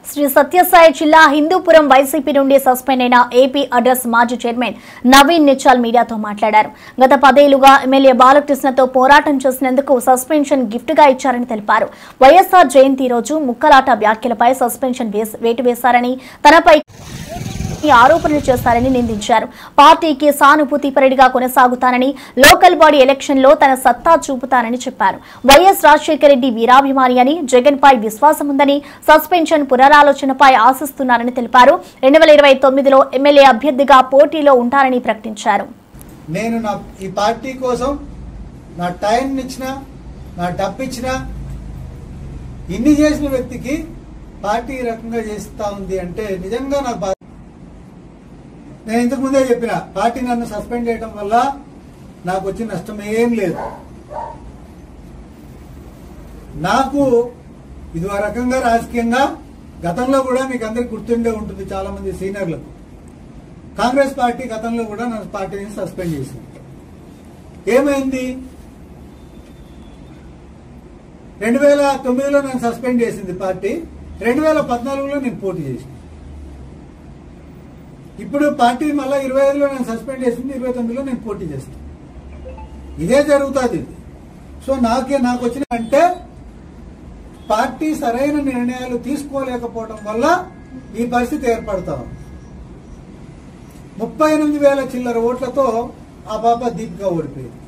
శ్రీ సత్యసాయి జిల్లా హిందూపురం వైసీపీ నుండి సస్పెండ్ అయిన ఏపీ అడ్రస్ మాజీ చైర్మన్ నవీన్ నిచాల్ మీడియాతో మాట్లాడారు. గత 10 ఏళ్లుగా ఎమ్మెల్యే బాలకృష్ణతో పోరాటం చేసినందుకు సస్పెన్షన్ గిఫ్ట్ గా ఇచ్చారని తెలిపారు. వైఎస్ఆర్ జయంతి రోజు ముక్కలాట వ్యాఖ్యలపై సస్పెన్షన్ వేటు వేశారని, తనపై ఆరోపణలు చేశారని నిందించారు. పార్టీకి సానుభూతిపరుడిగా కొనసాగుతానని, లోకల్ బాడీ ఎలక్షన్ లో తన సత్తా చూపుతానని చెప్పారు. వైఎస్ రాజశేఖర రెడ్డి వీరాభిమాని అని, జగన్ పై విశ్వాసం ఉందని, సస్పెన్షన్ పునరాలోచనపై ఆశిస్తున్నారని తెలిపారు. 2029లో ఎమ్మెల్యే అభ్యర్థిగా పోటీలో ఉంటారని ప్రకటించారు. నేను ఈ పార్టీ కోసం నా టైం ఇచ్చిన, నా డబ్బు ఇచ్చిన, ఇన్ని చేసిన వ్యక్తికి పార్టీ రకంగా చేస్తా ఉంది అంటే నిజంగా నాకు నేను ఇంతకు ముందే చెప్పిన, పార్టీ నన్ను సస్పెండ్ చేయడం వల్ల నాకు వచ్చిన నష్టం ఏం లేదు. నాకు ఇది ఒక రకంగా రాజకీయంగా గతంలో కూడా మీకు అందరికి గుర్తుండే ఉంటుంది, చాలా మంది సీనియర్లకు. కాంగ్రెస్ పార్టీ గతంలో కూడా నన్ను పార్టీ నుంచి సస్పెండ్ చేసింది. ఏమైంది? 2009లో నన్ను సస్పెండ్ చేసింది పార్టీ, 2014లో నేను పోటీ చేసింది. ఇప్పుడు పార్టీ మళ్ళీ 25లో నేను సస్పెండ్ చేసింది, 29లో నేను పోటీ చేస్తాను. ఇదే జరుగుతుంది. సో నాకు వచ్చిన అంటే పార్టీ సరైన నిర్ణయాలు తీసుకోలేకపోవడం వల్ల ఈ పరిస్థితి ఏర్పడతాం. 38,000 చిల్లర ఓట్లతో ఆ పాప దీపిక ఓడిపోయింది.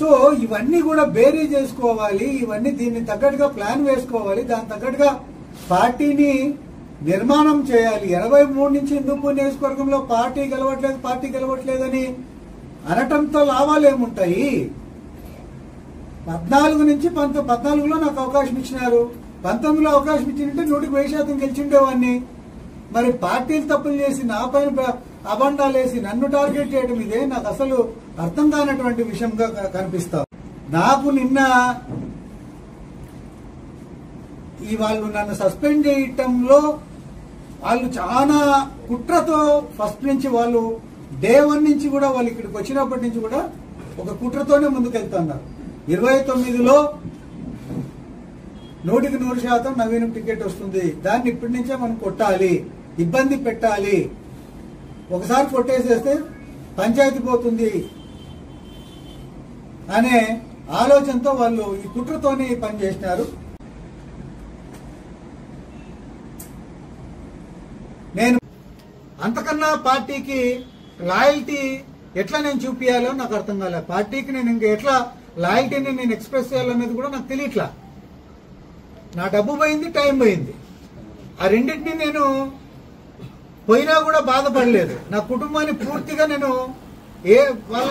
సో ఇవన్నీ కూడా బేరీ చేసుకోవాలి, ఇవన్నీ దీన్ని తగ్గట్టుగా ప్లాన్ వేసుకోవాలి, దాని తగ్గట్టుగా పార్టీని నిర్మాణం చేయాలి. 83 నుంచి హిందూపూర్ నియోజకవర్గంలో పార్టీ గెలవట్లేదని అనటంతో లాభాలు ఏముంటాయి? 14 నుంచి 14లో నాకు అవకాశం ఇచ్చినారు, 19లో అవకాశం ఇచ్చిందంటే 100% గెలిచిండేవాడిని. మరి పార్టీలు తప్పులు చేసి నా పైన అబండాలు వేసి నన్ను టార్గెట్ చేయడం ఇదే నాకు అసలు అర్థం కానటువంటి విషయంగా కనిపిస్తా. నాకు నిన్న వాళ్ళు నన్ను సస్పెండ్ చేయటంలో వాళ్ళు చాలా కుట్రతో ఫస్ట్ నుంచి వాళ్ళు డే 1 నుంచి కూడా వాళ్ళు ఇక్కడికి వచ్చినప్పటి నుంచి కూడా ఒక కుట్రతోనే ముందుకెళ్తున్నారు. 29లో 100% నవీన్ టికెట్ వస్తుంది, దాన్ని ఇప్పటి నుంచే మనం కొట్టాలి, ఇబ్బంది పెట్టాలి, ఒకసారి కొట్టేసేస్తే పంచాయతీ పోతుంది అనే ఆలోచనతో వాళ్ళు ఈ కుట్రతోనే పనిచేసినారు. నేను అంతకన్నా పార్టీకి లాయల్టీ ఎట్లా నేను చూపించాలో నాకు అర్థం కాలే. పార్టీకి నేను ఇంకా ఎట్లా లాయల్టీని నేను ఎక్స్ప్రెస్ చేయాలనేది కూడా నాకు తెలియట్లా. నా డబ్బు పోయింది, టైం పోయింది. ఆ రెండింటినీ నేను పోయినా కూడా బాధపడలేదు. నా కుటుంబాన్ని పూర్తిగా నేను వాళ్ళని